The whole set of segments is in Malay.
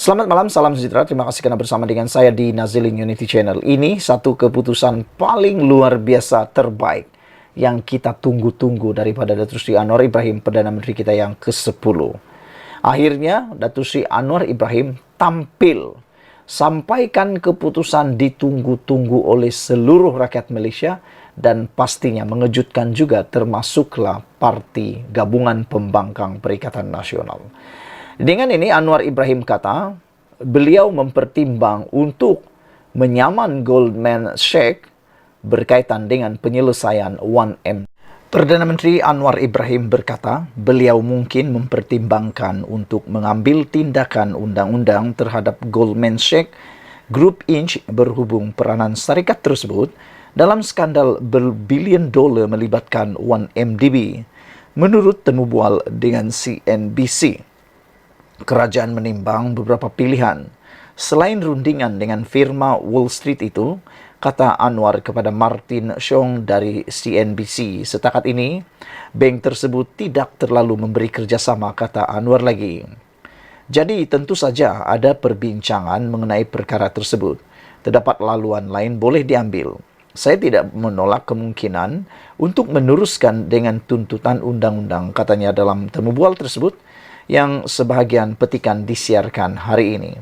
Selamat malam, salam sejahtera. Terima kasih karena bersama dengan saya di Nazilin Unity Channel. Ini satu keputusan paling luar biasa terbaik yang kita tunggu-tunggu daripada Datuk Seri Anwar Ibrahim, Perdana Menteri kita yang ke-10. Akhirnya, Datuk Seri Anwar Ibrahim tampil, sampaikan keputusan ditunggu-tunggu oleh seluruh rakyat Malaysia dan pastinya mengejutkan juga termasuklah Parti Gabungan Pembangkang Perikatan Nasional. Dengan ini Anwar Ibrahim kata beliau mempertimbang untuk menyaman Goldman Sachs berkaitan dengan penyelesaian 1M. Perdana Menteri Anwar Ibrahim berkata beliau mungkin mempertimbangkan untuk mengambil tindakan undang-undang terhadap Goldman Sachs Group Inc. berhubung peranan syarikat tersebut dalam skandal berbilion dolar melibatkan 1MDB. Menurut temu bual dengan CNBC, kerajaan menimbang beberapa pilihan. Selain rundingan dengan firma Wall Street itu, kata Anwar kepada Martin Chong dari CNBC, setakat ini, bank tersebut tidak terlalu memberi kerjasama, kata Anwar lagi. Jadi tentu saja ada perbincangan mengenai perkara tersebut. Terdapat laluan lain boleh diambil. Saya tidak menolak kemungkinan untuk meneruskan dengan tuntutan undang-undang, katanya dalam temu bual tersebut, yang sebahagian petikan disiarkan hari ini.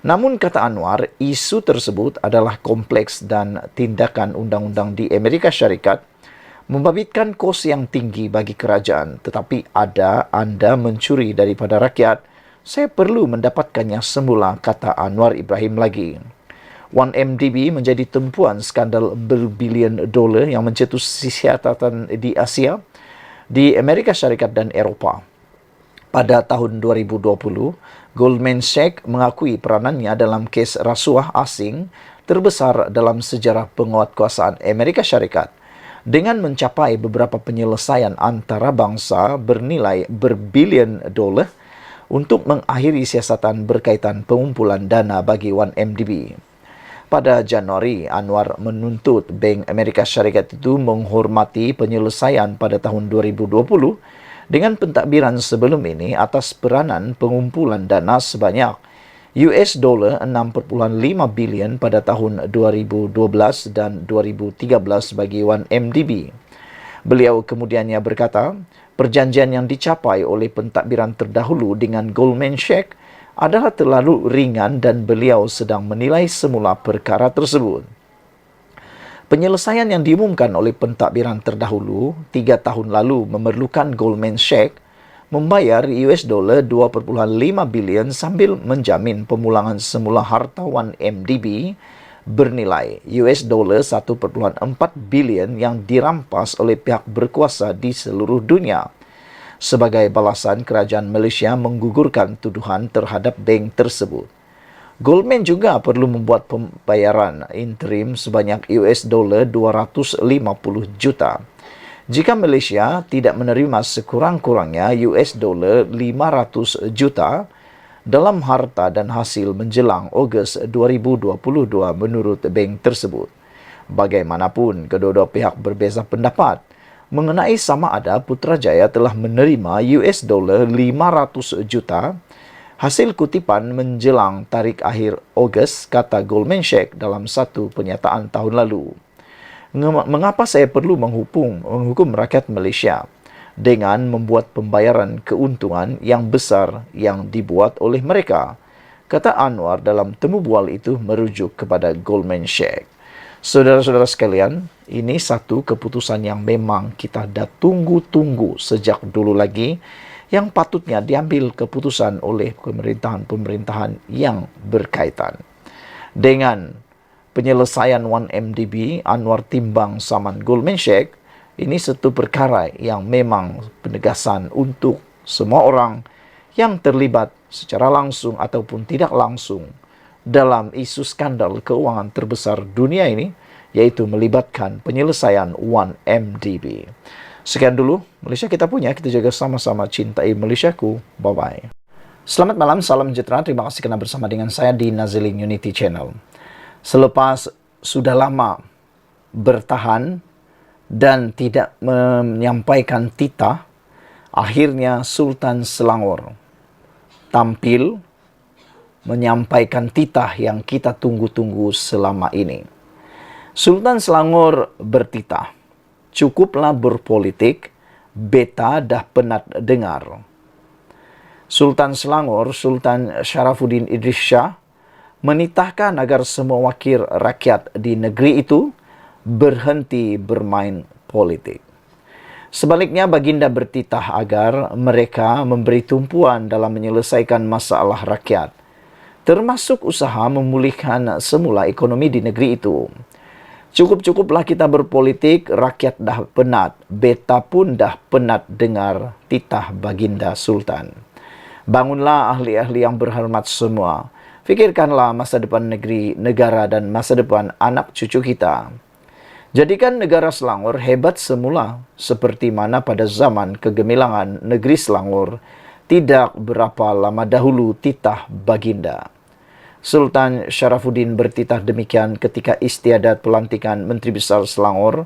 Namun kata Anwar, isu tersebut adalah kompleks dan tindakan undang-undang di Amerika Syarikat membabitkan kos yang tinggi bagi kerajaan. Tetapi ada anda mencuri daripada rakyat, saya perlu mendapatkannya semula, kata Anwar Ibrahim lagi. 1MDB menjadi tumpuan skandal berbilion dolar yang mencetus siasatan di Asia, di Amerika Syarikat dan Eropah. Pada tahun 2020, Goldman Sachs mengakui peranannya dalam kes rasuah asing terbesar dalam sejarah penguatkuasaan Amerika Syarikat dengan mencapai beberapa penyelesaian antarabangsa bernilai berbilion dolar untuk mengakhiri siasatan berkaitan pengumpulan dana bagi 1MDB. Pada Januari, Anwar menuntut Bank Amerika Syarikat itu menghormati penyelesaian pada tahun 2020 dengan pentadbiran sebelum ini atas peranan pengumpulan dana sebanyak US dollar 6.5 bilion pada tahun 2012 dan 2013 bagi 1MDB. Beliau kemudiannya berkata, perjanjian yang dicapai oleh pentadbiran terdahulu dengan Goldman Sachs adalah terlalu ringan dan beliau sedang menilai semula perkara tersebut. Penyelesaian yang diumumkan oleh pentadbiran terdahulu 3 tahun lalu memerlukan Goldman Sachs membayar US dollar 2.5 bilion sambil menjamin pemulangan semula harta 1MDB bernilai US dollar 1.4 bilion yang dirampas oleh pihak berkuasa di seluruh dunia. Sebagai balasan, kerajaan Malaysia menggugurkan tuduhan terhadap bank tersebut. Goldman juga perlu membuat pembayaran interim sebanyak US dollar 250 juta. Jika Malaysia tidak menerima sekurang-kurangnya US dollar 500 juta dalam harta dan hasil menjelang Ogos 2022 menurut bank tersebut. Bagaimanapun, kedua-dua pihak berbeza pendapat mengenai sama ada Putrajaya telah menerima US dollar 500 juta hasil kutipan menjelang tarikh akhir Ogos, kata Goldman Sachs dalam satu pernyataan tahun lalu. Mengapa saya perlu menghukum rakyat Malaysia dengan membuat pembayaran keuntungan yang besar yang dibuat oleh mereka? Kata Anwar dalam temu bual itu merujuk kepada Goldman Sachs. Saudara-saudara sekalian, ini satu keputusan yang memang kita dah tunggu-tunggu sejak dulu lagi, yang patutnya diambil keputusan oleh pemerintahan-pemerintahan yang berkaitan. Dengan penyelesaian 1MDB, Anwar timbang saman Goldman Sachs, ini satu perkara yang memang penegasan untuk semua orang yang terlibat secara langsung ataupun tidak langsung dalam isu skandal keuangan terbesar dunia ini, yaitu melibatkan penyelesaian 1MDB. Sekian dulu Malaysia kita punya, kita jaga sama-sama cintai Malaysiaku. Bye-bye. Selamat malam, salam sejahtera. Terima kasih kerana bersama dengan saya di Nazilin Unity Channel. Selepas sudah lama bertahan dan tidak menyampaikan titah, akhirnya Sultan Selangor tampil menyampaikan titah yang kita tunggu-tunggu selama ini. Sultan Selangor bertitah, cukuplah berpolitik, beta dah penat dengar. Sultan Selangor, Sultan Syarafuddin Idris Shah, menitahkan agar semua wakil rakyat di negeri itu berhenti bermain politik. Sebaliknya, Baginda bertitah agar mereka memberi tumpuan dalam menyelesaikan masalah rakyat, termasuk usaha memulihkan semula ekonomi di negeri itu. Cukup-cukuplah kita berpolitik, rakyat dah penat, beta pun dah penat dengar titah Baginda Sultan. Bangunlah ahli-ahli yang berhormat semua. Fikirkanlah masa depan negeri, negara dan masa depan anak cucu kita. Jadikan negara Selangor hebat semula, seperti mana pada zaman kegemilangan negeri Selangor tidak berapa lama dahulu titah Baginda. Sultan Syarafuddin bertitah demikian ketika istiadat pelantikan Menteri Besar Selangor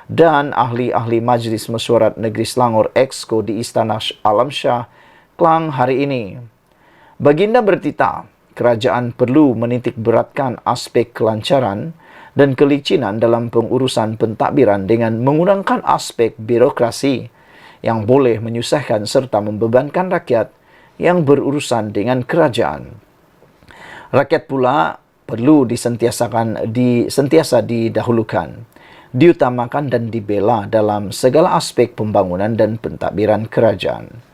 dan ahli-ahli Majlis Mesyuarat Negeri Selangor Exco di Istana Alam Shah Klang hari ini. Baginda bertitah, kerajaan perlu menitik beratkan aspek kelancaran dan kelicinan dalam pengurusan pentadbiran dengan mengurangkan aspek birokrasi yang boleh menyusahkan serta membebankan rakyat yang berurusan dengan kerajaan. Rakyat pula perlu sentiasa didahulukan, diutamakan dan dibela dalam segala aspek pembangunan dan pentadbiran kerajaan.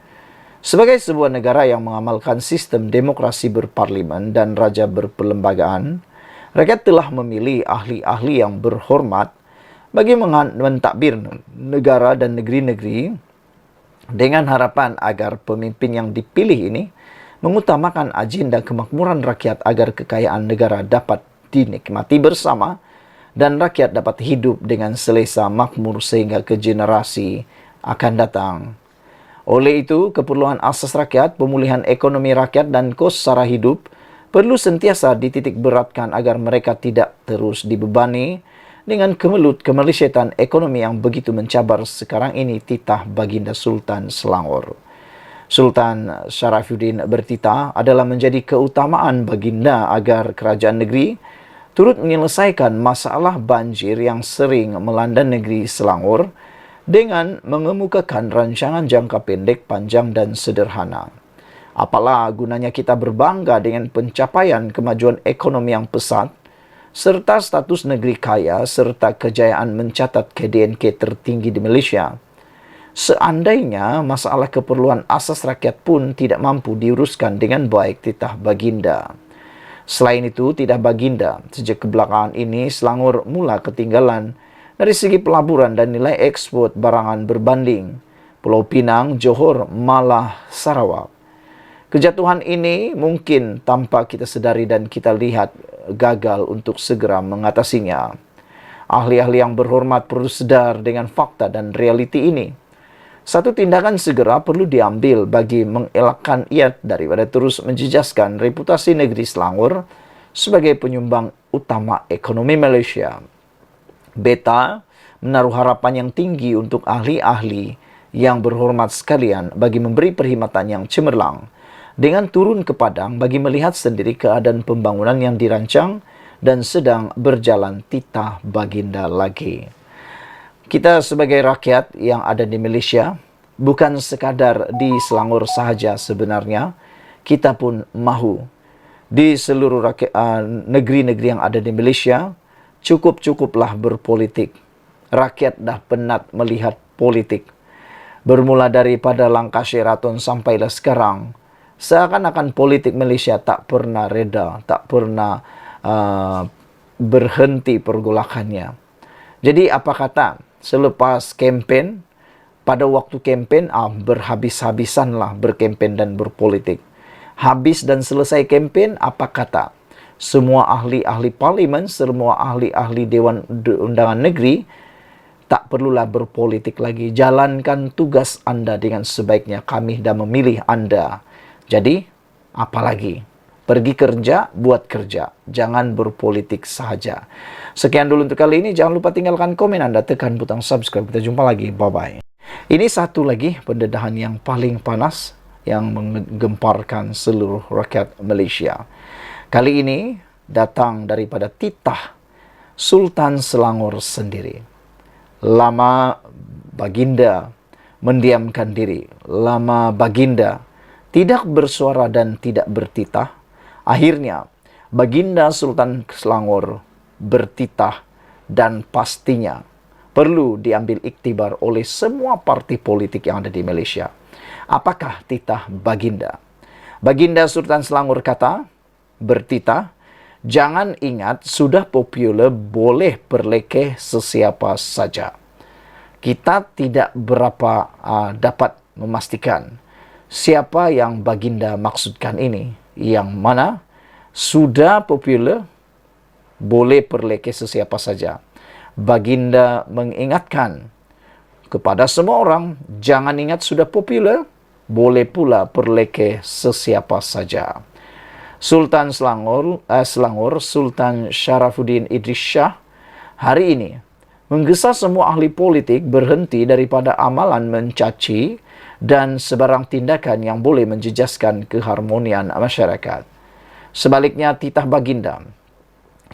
Sebagai sebuah negara yang mengamalkan sistem demokrasi berparlimen dan raja berperlembagaan, rakyat telah memilih ahli-ahli yang berhormat bagi mentadbir negara dan negeri-negeri dengan harapan agar pemimpin yang dipilih ini mengutamakan agenda kemakmuran rakyat agar kekayaan negara dapat dinikmati bersama dan rakyat dapat hidup dengan selesa makmur sehingga ke generasi akan datang. Oleh itu, keperluan asas rakyat, pemulihan ekonomi rakyat dan kos sara hidup perlu sentiasa dititik beratkan agar mereka tidak terus dibebani dengan kemelisatan ekonomi yang begitu mencabar sekarang ini, titah Baginda Sultan Selangor. Sultan Syarafuddin bertitah adalah menjadi keutamaan Baginda agar kerajaan negeri turut menyelesaikan masalah banjir yang sering melanda negeri Selangor dengan mengemukakan rancangan jangka pendek, panjang dan sederhana. Apalah gunanya kita berbangga dengan pencapaian kemajuan ekonomi yang pesat, serta status negeri kaya, serta kejayaan mencatat KDNK tertinggi di Malaysia, seandainya masalah keperluan asas rakyat pun tidak mampu diuruskan dengan baik, titah Baginda. Selain itu, titah Baginda, sejak kebelakangan ini Selangor mula ketinggalan dari segi pelaburan dan nilai ekspor barangan berbanding Pulau Pinang, Johor, malah Sarawak. Kejatuhan ini mungkin tanpa kita sedari dan kita lihat gagal untuk segera mengatasinya. Ahli-ahli yang berhormat perlu sedar dengan fakta dan realiti ini. Satu tindakan segera perlu diambil bagi mengelakkan ia daripada terus menjejaskan reputasi negeri Selangor sebagai penyumbang utama ekonomi Malaysia. Beta menaruh harapan yang tinggi untuk ahli-ahli yang berhormat sekalian bagi memberi perkhidmatan yang cemerlang dengan turun ke padang bagi melihat sendiri keadaan pembangunan yang dirancang dan sedang berjalan, titah Baginda lagi. Kita sebagai rakyat yang ada di Malaysia, bukan sekadar di Selangor sahaja sebenarnya, kita pun mahu di seluruh negeri-negeri yang ada di Malaysia, cukup-cukuplah berpolitik. Rakyat dah penat melihat politik. Bermula daripada langkah Sheraton sampailah sekarang, seakan-akan politik Malaysia tak pernah reda, tak pernah berhenti pergolakannya. Jadi apa kata, selepas kempen, pada waktu kempen, berhabis-habisanlah berkempen dan berpolitik. Habis dan selesai kempen, apa kata? Semua ahli-ahli parlimen, semua ahli-ahli Dewan Undangan Negeri, tak perlulah berpolitik lagi. Jalankan tugas anda dengan sebaiknya. Kami dah memilih anda. Jadi, apalagi? Pergi kerja, buat kerja. Jangan berpolitik sahaja. Sekian dulu untuk kali ini. Jangan lupa tinggalkan komen anda, tekan butang subscribe. Kita jumpa lagi. Bye-bye. Ini satu lagi pendedahan yang paling panas yang menggemparkan seluruh rakyat Malaysia. Kali ini datang daripada titah Sultan Selangor sendiri. Lama Baginda mendiamkan diri, lama Baginda tidak bersuara dan tidak bertitah. Akhirnya Baginda Sultan Selangor bertitah, dan pastinya perlu diambil iktibar oleh semua parti politik yang ada di Malaysia. Apakah titah Baginda? Baginda Sultan Selangor kata, bertitah, jangan ingat sudah popular boleh perlekeh sesiapa saja. Kita tidak berapa dapat memastikan siapa yang Baginda maksudkan ini. Yang mana sudah popular boleh perlekeh sesiapa saja. Baginda mengingatkan kepada semua orang, jangan ingat sudah popular, boleh pula perlekeh sesiapa saja. Sultan Selangor, Sultan Sharafuddin Idris Shah, hari ini menggesa semua ahli politik berhenti daripada amalan mencaci dan sebarang tindakan yang boleh menjejaskan keharmonian masyarakat. Sebaliknya, titah Baginda,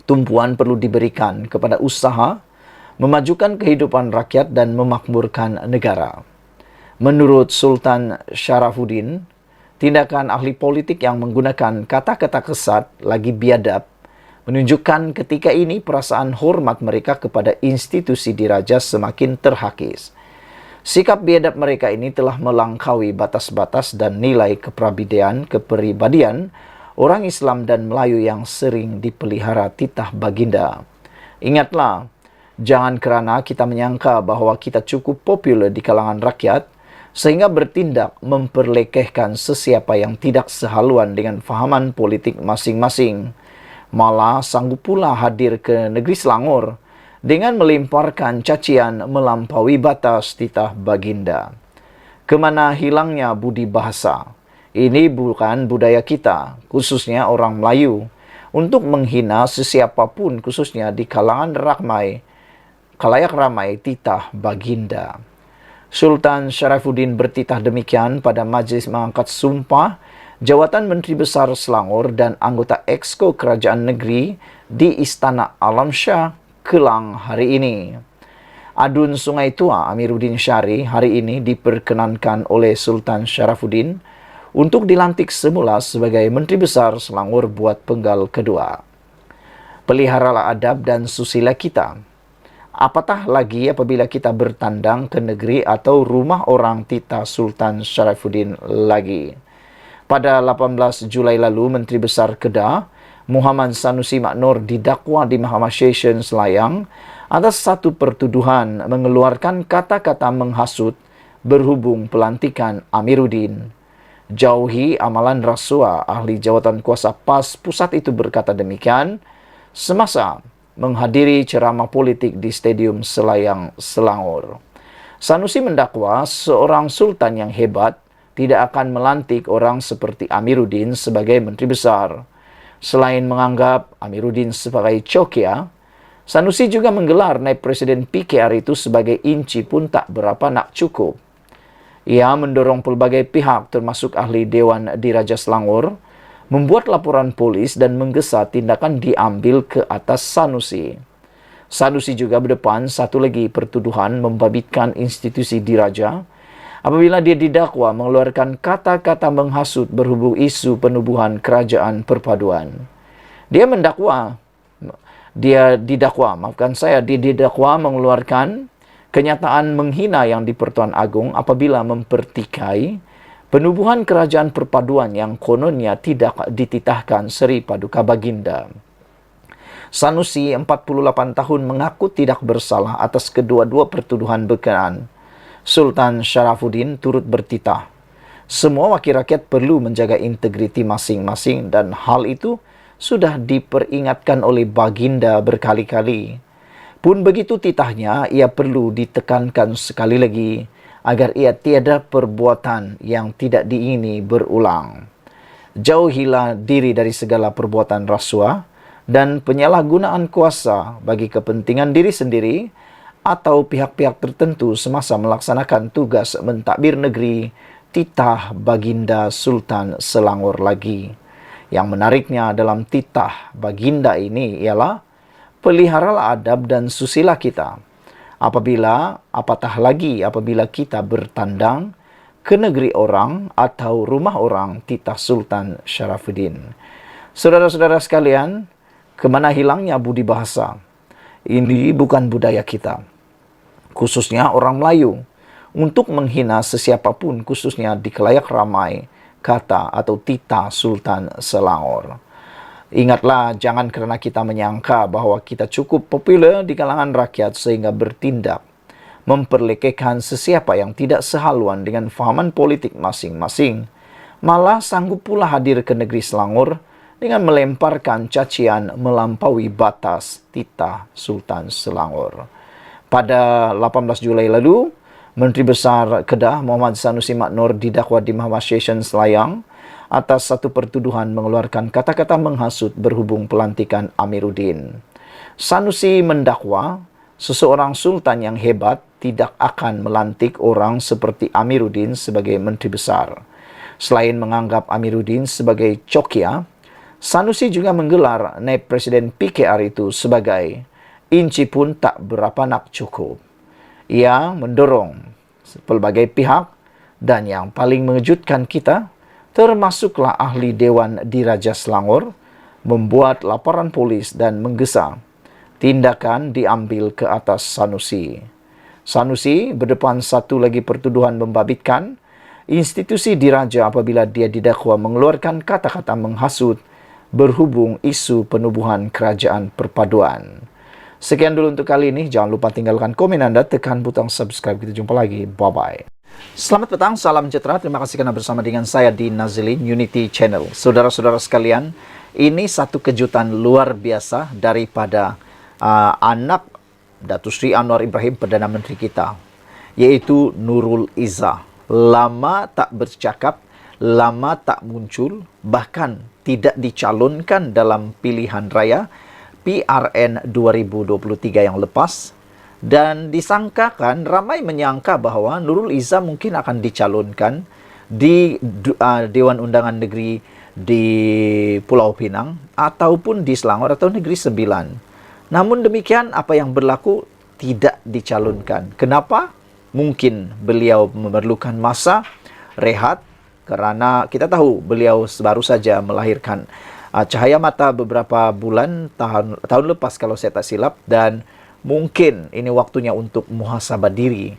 tumpuan perlu diberikan kepada usaha memajukan kehidupan rakyat dan memakmurkan negara. Menurut Sultan Sharafuddin, tindakan ahli politik yang menggunakan kata-kata kesat lagi biadab menunjukkan ketika ini perasaan hormat mereka kepada institusi diraja semakin terhakis. Sikap biadab mereka ini telah melangkaui batas-batas dan nilai kepribadian orang Islam dan Melayu yang sering dipelihara titah Baginda. Ingatlah, jangan kerana kita menyangka bahawa kita cukup popular di kalangan rakyat sehingga bertindak memperlekehkan sesiapa yang tidak sehaluan dengan fahaman politik masing-masing. Malah sanggup pula hadir ke negeri Selangor dengan melemparkan cacian melampaui batas titah Baginda. Kemana hilangnya budi bahasa? Ini bukan budaya kita, khususnya orang Melayu, untuk menghina sesiapapun khususnya di kalangan khalayak ramai titah Baginda. Sultan Sharafuddin bertitah demikian pada majlis mengangkat sumpah jawatan Menteri Besar Selangor dan anggota Exco Kerajaan Negeri di Istana Alam Shah, Kelang hari ini. Adun Sungai Tua Amiruddin Syari hari ini diperkenankan oleh Sultan Sharafuddin untuk dilantik semula sebagai Menteri Besar Selangor buat penggal kedua. Peliharalah adab dan susila kita. Apatah lagi apabila kita bertandang ke negeri atau rumah orang titah Sultan Sharafuddin lagi. Pada 18 Julai lalu, Menteri Besar Kedah, Muhammad Sanusi Maknor didakwa di Mahkamah Session Selayang atas satu pertuduhan mengeluarkan kata-kata menghasut berhubung pelantikan Amiruddin. Jauhi amalan rasuah, ahli jawatan kuasa PAS pusat itu berkata demikian semasa menghadiri ceramah politik di Stadium Selayang, Selangor. Sanusi mendakwa seorang sultan yang hebat tidak akan melantik orang seperti Amiruddin sebagai Menteri Besar. Selain menganggap Amiruddin sebagai cokia, Sanusi juga menggelar naib Presiden PKR itu sebagai inci pun tak berapa nak cukup. Ia mendorong pelbagai pihak termasuk ahli Dewan Diraja Selangor membuat laporan polis dan menggesa tindakan diambil ke atas Sanusi. Sanusi juga berdepan satu lagi pertuduhan membabitkan institusi diraja apabila dia didakwa mengeluarkan kata-kata menghasut berhubung isu penubuhan kerajaan perpaduan. Dia didakwa mengeluarkan kenyataan menghina yang di Pertuan Agong apabila mempertikai penubuhan kerajaan perpaduan yang kononnya tidak dititahkan Seri Paduka Baginda. Sanusi, 48 tahun, mengaku tidak bersalah atas kedua-dua pertuduhan berkenaan. Sultan Sharafuddin turut bertitah, semua wakil rakyat perlu menjaga integriti masing-masing dan hal itu sudah diperingatkan oleh Baginda berkali-kali. Pun begitu titahnya, ia perlu ditekankan sekali lagi agar ia tiada perbuatan yang tidak diingini berulang. Jauhilah diri dari segala perbuatan rasuah dan penyalahgunaan kuasa bagi kepentingan diri sendiri atau pihak-pihak tertentu semasa melaksanakan tugas mentadbir negeri titah Baginda Sultan Selangor lagi. Yang menariknya dalam titah Baginda ini ialah peliharalah adab dan susila kita. Apatah lagi apabila kita bertandang ke negeri orang atau rumah orang, titah Sultan Syarafuddin. Saudara-saudara sekalian, kemana hilangnya budi bahasa? Ini bukan budaya kita, khususnya orang Melayu, untuk menghina sesiapapun, khususnya di khalayak ramai, kata atau titah Sultan Selangor. Ingatlah, jangan kerana kita menyangka bahwa kita cukup populer di kalangan rakyat sehingga bertindak memperlekehkan sesiapa yang tidak sehaluan dengan fahaman politik masing-masing, malah sanggup pula hadir ke negeri Selangor dengan melemparkan cacian melampaui batas titah Sultan Selangor. Pada 18 Julai lalu, Menteri Besar Kedah Muhammad Sanusi Maknor didakwa di Mahkamah Session Selayang atas satu pertuduhan mengeluarkan kata-kata menghasut berhubung pelantikan Amiruddin. Sanusi mendakwa seseorang sultan yang hebat tidak akan melantik orang seperti Amiruddin sebagai Menteri Besar. Selain menganggap Amiruddin sebagai cokia, Sanusi juga menggelar naib Presiden PKR itu sebagai inci pun tak berapa nak cukup. Ia mendorong pelbagai pihak dan yang paling mengejutkan kita, termasuklah ahli Dewan Diraja Selangor, membuat laporan polis dan menggesa tindakan diambil ke atas Sanusi. Sanusi berdepan satu lagi pertuduhan membabitkan institusi diraja apabila dia didakwa mengeluarkan kata-kata menghasut berhubung isu penubuhan kerajaan perpaduan. Sekian dulu untuk kali ini. Jangan lupa tinggalkan komen Anda, tekan butang subscribe. Kita jumpa lagi. Bye-bye. Selamat petang, salam sejahtera. Terima kasih karena bersama dengan saya di Nazilin Unity Channel. Saudara-saudara sekalian, ini satu kejutan luar biasa daripada anak Datuk Seri Anwar Ibrahim, Perdana Menteri kita, yaitu Nurul Izzah. Lama tak bercakap, lama tak muncul, bahkan tidak dicalonkan dalam pilihan raya PRN 2023 yang lepas. Dan disangkakan, ramai menyangka bahwa Nurul Izzah mungkin akan dicalonkan di Dewan Undangan Negeri di Pulau Pinang ataupun di Selangor atau Negeri Sembilan. Namun demikian, apa yang berlaku, tidak dicalonkan. Kenapa? Mungkin beliau memerlukan masa rehat kerana kita tahu beliau baru saja melahirkan cahaya mata beberapa bulan tahun lepas kalau saya tak silap, dan mungkin ini waktunya untuk muhasabah diri.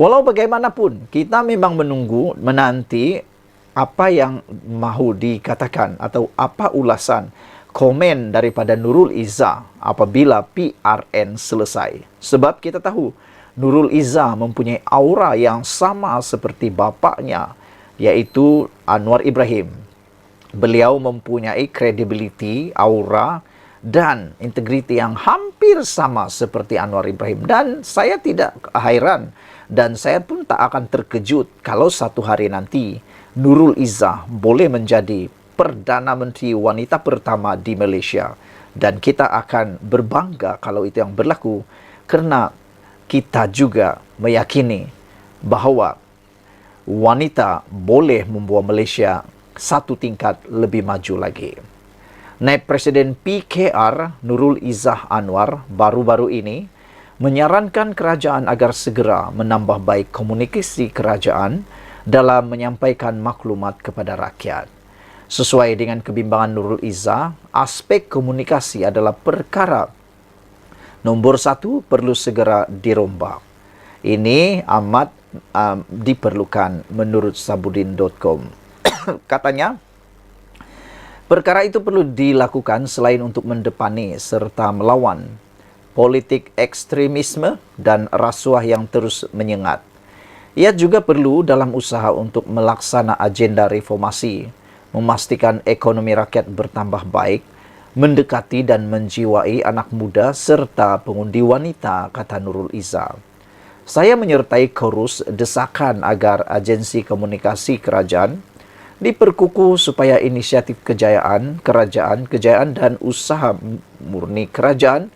Walau bagaimanapun, kita memang menanti apa yang mahu dikatakan atau apa ulasan komen daripada Nurul Izzah apabila PRN selesai. Sebab kita tahu Nurul Izzah mempunyai aura yang sama seperti bapaknya, yaitu Anwar Ibrahim. Beliau mempunyai kredibiliti, aura dan integriti yang hampir sama seperti Anwar Ibrahim. Dan saya tidak hairan dan saya pun tak akan terkejut kalau satu hari nanti Nurul Izzah boleh menjadi Perdana Menteri wanita pertama di Malaysia. Dan kita akan berbangga kalau itu yang berlaku, kerana kita juga meyakini bahawa wanita boleh membawa Malaysia satu tingkat lebih maju lagi. Naib Presiden PKR Nurul Izzah Anwar baru-baru ini menyarankan kerajaan agar segera menambah baik komunikasi kerajaan dalam menyampaikan maklumat kepada rakyat. Sesuai dengan kebimbangan Nurul Izzah, aspek komunikasi adalah perkara nombor satu perlu segera dirombak. Ini amat diperlukan menurut Sabudin.com. Katanya, perkara itu perlu dilakukan selain untuk mendepani serta melawan politik ekstremisme dan rasuah yang terus menyengat. Ia juga perlu dalam usaha untuk melaksana agenda reformasi, memastikan ekonomi rakyat bertambah baik, mendekati dan menjiwai anak muda serta pengundi wanita, kata Nurul Izzah. Saya menyertai chorus desakan agar agensi komunikasi kerajaan diperkukuh supaya inisiatif kejayaan dan usaha murni kerajaan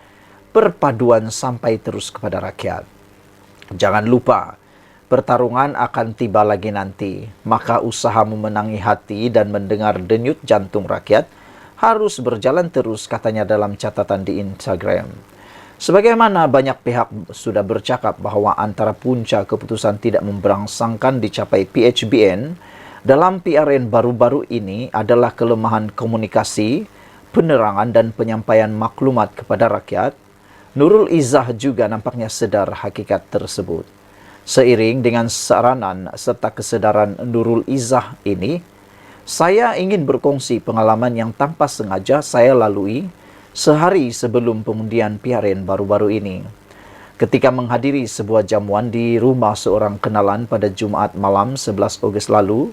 perpaduan sampai terus kepada rakyat. Jangan lupa, Pertarungan akan tiba lagi nanti, maka usaha memenangi hati dan mendengar denyut jantung rakyat harus berjalan terus, katanya dalam catatan di Instagram. Sebagaimana banyak pihak sudah bercakap bahwa antara punca keputusan tidak memberangsangkan dicapai PHBN dalam PRN baru-baru ini adalah kelemahan komunikasi, penerangan dan penyampaian maklumat kepada rakyat. Nurul Izzah juga nampaknya sadar hakikat tersebut. Seiring dengan saranan serta kesedaran Nurul Izzah ini, saya ingin berkongsi pengalaman yang tanpa sengaja saya lalui sehari sebelum pengundian PRN baru-baru ini. Ketika menghadiri sebuah jamuan di rumah seorang kenalan pada Jumat malam 11 Ogos lalu,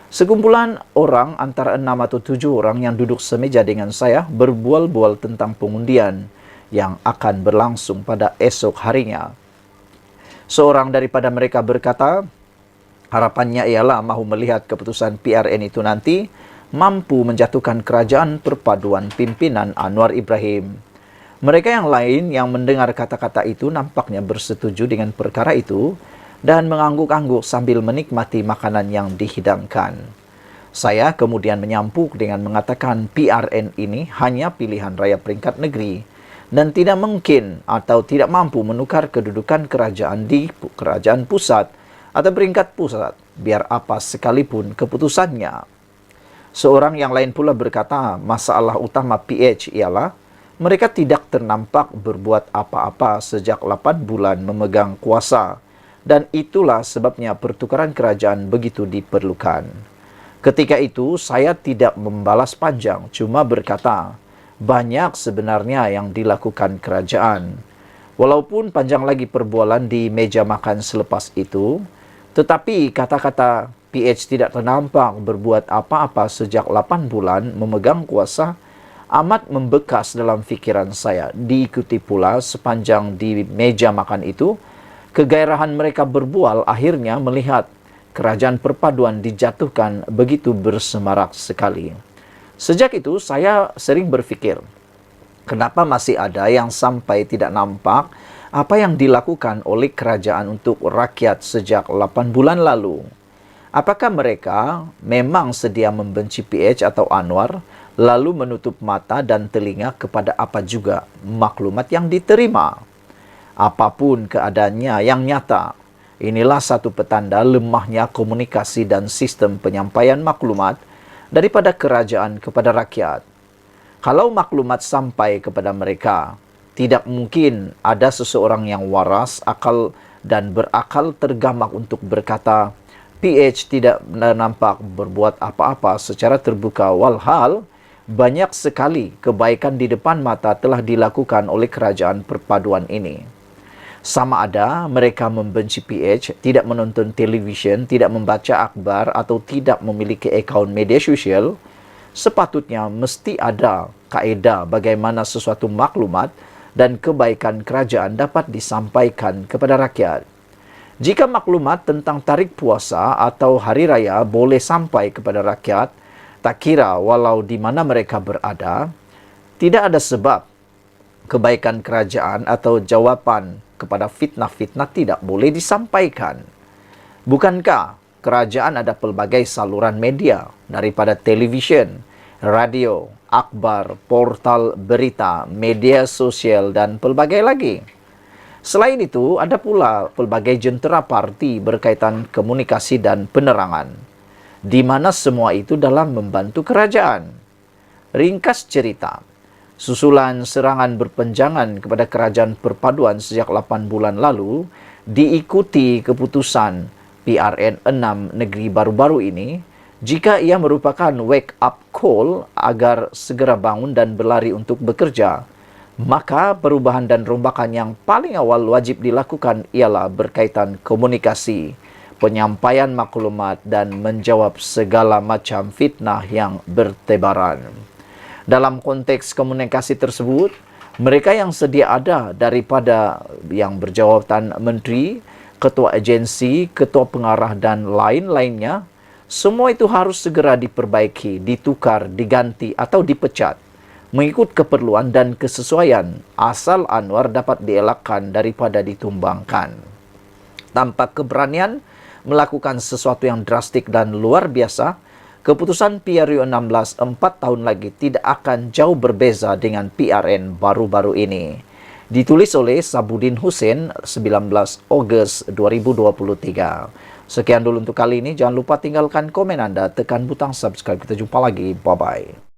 sekumpulan orang antara 6 atau 7 orang yang duduk semeja dengan saya berbual-bual tentang pengundian yang akan berlangsung pada esok harinya. Seorang daripada mereka berkata, harapannya ialah mahu melihat keputusan PRN itu nanti mampu menjatuhkan kerajaan perpaduan pimpinan Anwar Ibrahim. Mereka yang lain yang mendengar kata-kata itu nampaknya bersetuju dengan perkara itu dan mengangguk-angguk sambil menikmati makanan yang dihidangkan. Saya kemudian menyampuk dengan mengatakan PRN ini hanya pilihan raya peringkat negeri dan tidak mungkin atau tidak mampu menukar kedudukan kerajaan di kerajaan pusat atau peringkat pusat, biar apa sekalipun keputusannya. Seorang yang lain pula berkata, masalah utama PH ialah mereka tidak ternampak berbuat apa-apa sejak 8 bulan memegang kuasa, dan itulah sebabnya pertukaran kerajaan begitu diperlukan. Ketika itu, saya tidak membalas panjang, cuma berkata, banyak sebenarnya yang dilakukan kerajaan. Walaupun panjang lagi perbualan di meja makan selepas itu, tetapi kata-kata PH tidak ternampak berbuat apa-apa sejak 8 bulan memegang kuasa amat membekas dalam fikiran saya. Diikuti pula sepanjang di meja makan itu, kegairahan mereka berbual akhirnya melihat kerajaan perpaduan dijatuhkan begitu bersemarak sekali. Sejak itu, saya sering berpikir, kenapa masih ada yang sampai tidak nampak apa yang dilakukan oleh kerajaan untuk rakyat sejak 8 bulan lalu? Apakah mereka memang sedia membenci PH atau Anwar, lalu menutup mata dan telinga kepada apa juga maklumat yang diterima? Apapun keadaannya yang nyata, inilah satu petanda lemahnya komunikasi dan sistem penyampaian maklumat daripada kerajaan kepada rakyat. Kalau maklumat sampai kepada mereka, tidak mungkin ada seseorang yang waras, akal dan berakal tergamak untuk berkata, PH tidak nampak berbuat apa-apa secara terbuka, walhal banyak sekali kebaikan di depan mata telah dilakukan oleh kerajaan perpaduan ini. Sama ada mereka membenci PH, tidak menonton televisyen, tidak membaca akhbar atau tidak memiliki akaun media sosial, sepatutnya mesti ada kaedah bagaimana sesuatu maklumat dan kebaikan kerajaan dapat disampaikan kepada rakyat. Jika maklumat tentang tarik puasa atau hari raya boleh sampai kepada rakyat, tak kira walau di mana mereka berada, tidak ada sebab kebaikan kerajaan atau jawapan kepada fitnah-fitnah tidak boleh disampaikan. Bukankah kerajaan ada pelbagai saluran media, daripada televisyen, radio, akhbar, portal berita, media sosial, dan pelbagai lagi. Selain itu, ada pula pelbagai jentera parti berkaitan komunikasi dan penerangan, di mana semua itu dalam membantu kerajaan. Ringkas cerita, susulan serangan berpenjangan kepada kerajaan perpaduan sejak 8 bulan lalu diikuti keputusan PRN 6 negeri baru-baru ini, jika ia merupakan wake up call agar segera bangun dan berlari untuk bekerja, maka perubahan dan rombakan yang paling awal wajib dilakukan ialah berkaitan komunikasi, penyampaian maklumat dan menjawab segala macam fitnah yang bertebaran. Dalam konteks komunikasi tersebut, mereka yang sedia ada daripada yang berjawatan menteri, ketua agensi, ketua pengarah dan lain-lainnya, semua itu harus segera diperbaiki, ditukar, diganti atau dipecat, mengikut keperluan dan kesesuaian, asal Anwar dapat dielakkan daripada ditumbangkan. Tanpa keberanian melakukan sesuatu yang drastik dan luar biasa, keputusan PRU 16 4 tahun lagi tidak akan jauh berbeza dengan PRN baru-baru ini. Ditulis oleh Sabudin Hussein 19 Agustus 2023. Sekian dulu untuk kali ini. Jangan lupa tinggalkan komen Anda, tekan butang subscribe. Kita jumpa lagi. Bye-bye.